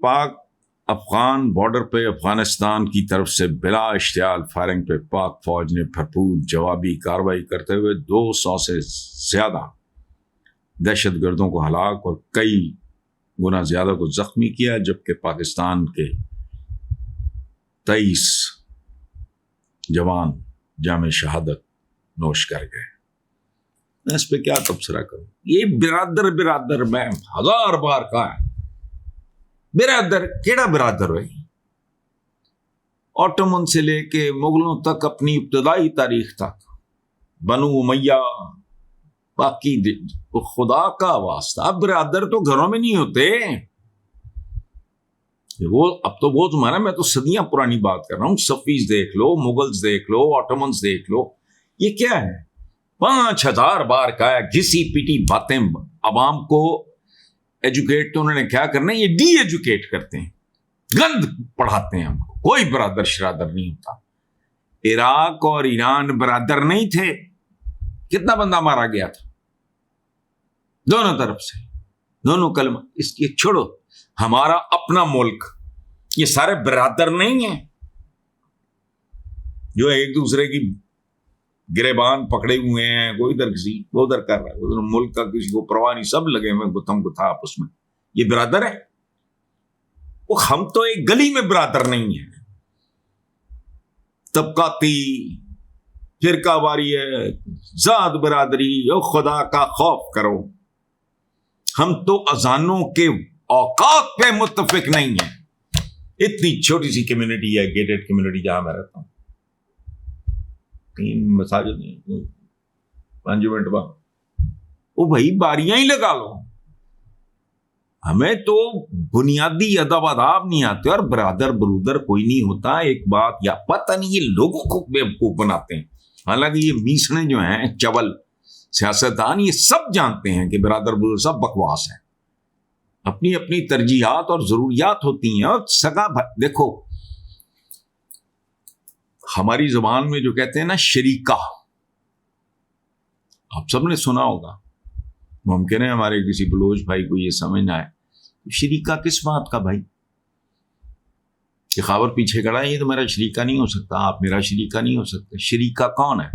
Pak Afghan border پہ افغانستان کی طرف سے بلا اشتعال فائرنگ پہ پاک فوج نے بھرپور جوابی کارروائی کرتے ہوئے 200 سے زیادہ دہشت گردوں کو ہلاک اور کئی گنا زیادہ کو زخمی کیا، جبکہ پاکستان کے 23 جوان جام شہادت نوش کر گئے۔ میں اس پہ کیا تبصرہ کروں؟ یہ برادر میں 1000 بار کہا ہے، برادر کیڑا برادر ہے؟ اوٹومن سے لے کے مغلوں تک اپنی ابتدائی تاریخ تک بنو امیہ، باقی خدا کا واسطہ برادر تو گھروں میں نہیں ہوتے، وہ اب تو وہ تمہارا، میں تو صدیاں پرانی بات کر رہا ہوں، صفویز دیکھ لو، مغلز دیکھ لو، اوٹومنز دیکھ لو، یہ کیا ہے؟ 5000 بار کہا ہے، گھسی پیٹی باتیں عوام کو ایجوکیٹ تو انہوں نے کیا کرنا ہے، یہ ڈی ایجوکیٹ کرتے ہیں، گند پڑھاتے ہیں ہم کو، کوئی برادر شرادر نہیں ہوتا۔ عراق اور ایران برادر نہیں تھے، کتنا بندہ مارا گیا تھا دونوں طرف سے، دونوں کلمہ، اس کی چھوڑو، ہمارا اپنا ملک، یہ سارے برادر نہیں ہیں جو ایک دوسرے کی گریبان پکڑے ہوئے ہیں، کوئی ادھر کسی وہ ادھر کر رہا ہے، ادھر ملک کا کسی کو پرواہ نہیں، سب لگے ہوئے گتم گتھا آپس میں، یہ برادر ہے؟ وہ ہم تو ایک گلی میں برادر نہیں ہیں، طبقاتی فرقہ واری ہے، ذات برادری، او خدا کا خوف کرو، ہم تو اذانوں کے اوقات پہ متفق نہیں ہیں۔ اتنی چھوٹی سی کمیونٹی ہے، گیٹڈ کمیونٹی جہاں میں رہتا ہوں، 3 مساجد ہیں، 5 منٹ بعد وہ بھائی باریاں ہی لگا لو، ہمیں تو بنیادی ادب آداب نہیں آتے، اور برادر برودر کوئی نہیں ہوتا۔ ایک بات یا پتہ نہیں یہ لوگوں کو بیوقوف بناتے ہیں، حالانکہ یہ میسنے جو ہیں چول سیاستدان یہ سب جانتے ہیں کہ برادر برودر سب بکواس ہے، اپنی اپنی ترجیحات اور ضروریات ہوتی ہیں۔ اور سگا دیکھو، ہماری زبان میں جو کہتے ہیں نا شریکہ، آپ سب نے سنا ہوگا، ممکن ہے ہمارے کسی بلوچ بھائی کو یہ سمجھ نہ آئے، شریکہ کس بات کا بھائی؟ کہ خاور پیچھے کھڑا ہے، یہ تو میرا شریکہ نہیں ہو سکتا، آپ میرا شریکہ نہیں ہو سکتے۔ شریکہ کون ہے؟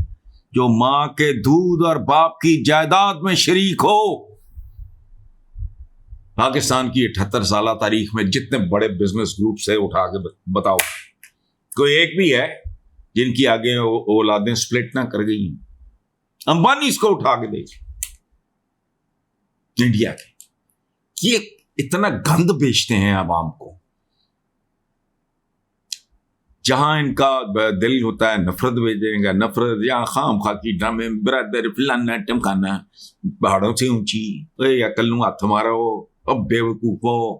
جو ماں کے دودھ اور باپ کی جائیداد میں شریک ہو۔ پاکستان کی 78 سالہ تاریخ میں جتنے بڑے بزنس گروپس ہے اٹھا کے بتاؤ، کوئی ایک بھی ہے جن کی آگے اولادیں سپلٹ نہ کر گئی ہیں؟ امبانی اس کو اٹھا کے دیکھ، انڈیا کے، یہ اتنا گند بیچتے ہیں عوام کو، جہاں ان کا دل ہوتا ہے نفرت بھیجیں گا، نفرت یا خام خاکی ڈرامے، برادر فلانا ٹمکانا، پہاڑوں سے اونچی، عقل نو ہاتھ مارو، اب بے وقوف ہو۔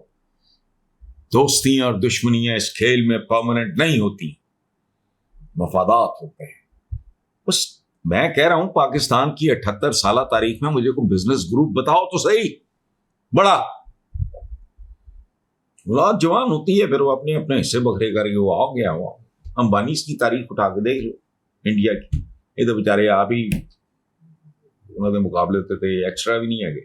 دوستیاں اور دشمنیاں اس کھیل میں پرماننٹ نہیں ہوتی، مفادات ہوتے ہیں۔ بس میں کہہ رہا ہوں پاکستان کی 78 سالہ تاریخ میں مجھے کوئی بزنس گروپ بتاؤ تو صحیح، بڑا اولاد جوان ہوتی ہے، پھر وہ اپنے اپنے حصے بکھرے کر کے وہ آ گیا ہوا۔ امبانی کی تاریخ اٹھا کے دیکھ لو انڈیا کی، یہ تو بیچارے آپ ہی انہوں نے مقابلے تھے، ایکسٹرا بھی نہیں آگے،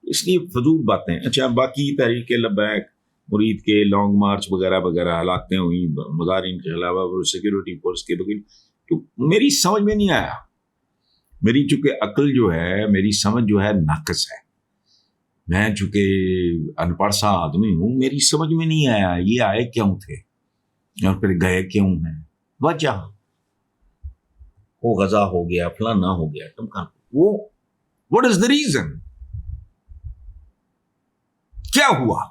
اس لیے فضول باتیں۔ اچھا، باقی تحریک لبیک مرید کے لانگ مارچ وغیرہ وغیرہ ہلاکتیں ہوئی مظاہرین کے خلاف، سیکورٹی فورس کے بغیر، تو میری سمجھ میں نہیں آیا۔ میری چونکہ عقل جو ہے، میری سمجھ جو ہے ناقص ہے، میں چونکہ ان پڑھ سا آدمی ہوں، میری سمجھ میں نہیں آیا یہ آئے کیوں تھے اور پھر گئے کیوں ہیں، وجہ وہ غزہ ہو گیا، فلانا ہو گیا، وہ what is the reason؟ کیا ہوا؟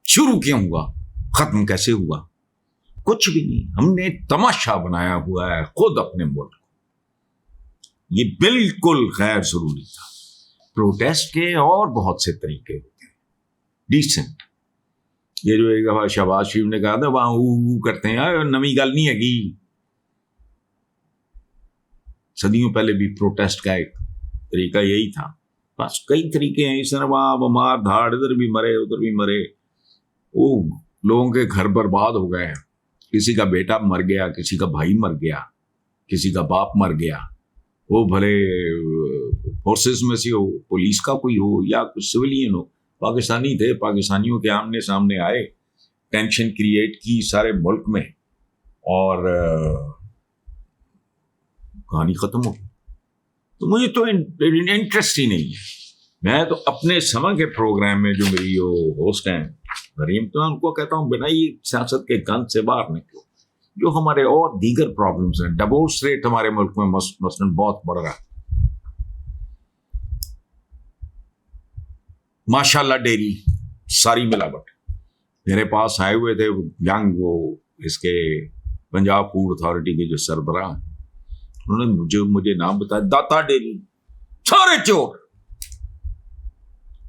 شروع کیوں ہوا؟ ختم کیسے ہوا؟ کچھ بھی نہیں، ہم نے تماشا بنایا ہوا ہے خود اپنے ملک کو، یہ بالکل غیر ضروری تھا۔ پروٹیسٹ کے اور بہت سے طریقے ہوتے ہیں ڈیسنٹ، یہ جو ایک دفعہ شہباز شریف نے کہا تھا وہاں او کرتے ہیں، نئی گل نہیں ہے، صدیوں پہلے بھی پروٹیسٹ کا ایک طریقہ یہی تھا۔ بس کئی طریقے ہیں، اس طرح وہاں بمار دھاڑ، ادھر بھی مرے ادھر بھی مرے، وہ لوگوں کے گھر برباد ہو گئے، کسی کا بیٹا مر گیا، کسی کا بھائی مر گیا، کسی کا باپ مر گیا، وہ بھلے فورسز میں سے ہو، پولیس کا کوئی ہو یا کچھ سویلین ہو، پاکستانی تھے, پاکستانیوں کے آمنے سامنے آئے, ٹینشن کریٹ کی سارے ملک میں, اور کہانی ختم ہو گئی. تو مجھے تو انٹرسٹ ہی نہیں ہے. میں تو اپنے سما کے پروگرام میں جو میری ہوسٹ ہیں مریم, تو ان کو کہتا ہوں بنا یہ سیاست کے گند سے باہر نکلو. جو ہمارے اور دیگر پرابلمس ہیں, ڈیوورس ریٹ ہمارے ملک میں مثلاً بہت بڑھ رہا ہے. ماشاء اللہ ڈیری ساری ملاوٹ. میرے پاس آئے ہوئے تھے ینگ وہ اس کے پنجاب فوڈ اتھارٹی کے جو سربراہ ہیں, انہوں نے مجھے نام بتایا, داتا ڈیری سارے چور.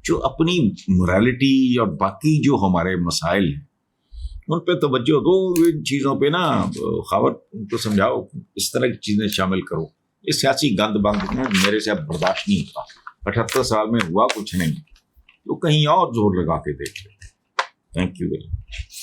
جو اپنی morality اور باقی جو ہمارے مسائل ہیں ان پہ توجہ دو. ان چیزوں پہ نا خبر ان کو سمجھاؤ, اس طرح کی چیزیں شامل کرو. یہ سیاسی گند بند میرے سے اب برداشت نہیں ہوتا. 78 سال میں ہوا کچھ نہیں, تو کہیں اور زور لگا کے دیکھ لیں. Thank you very much.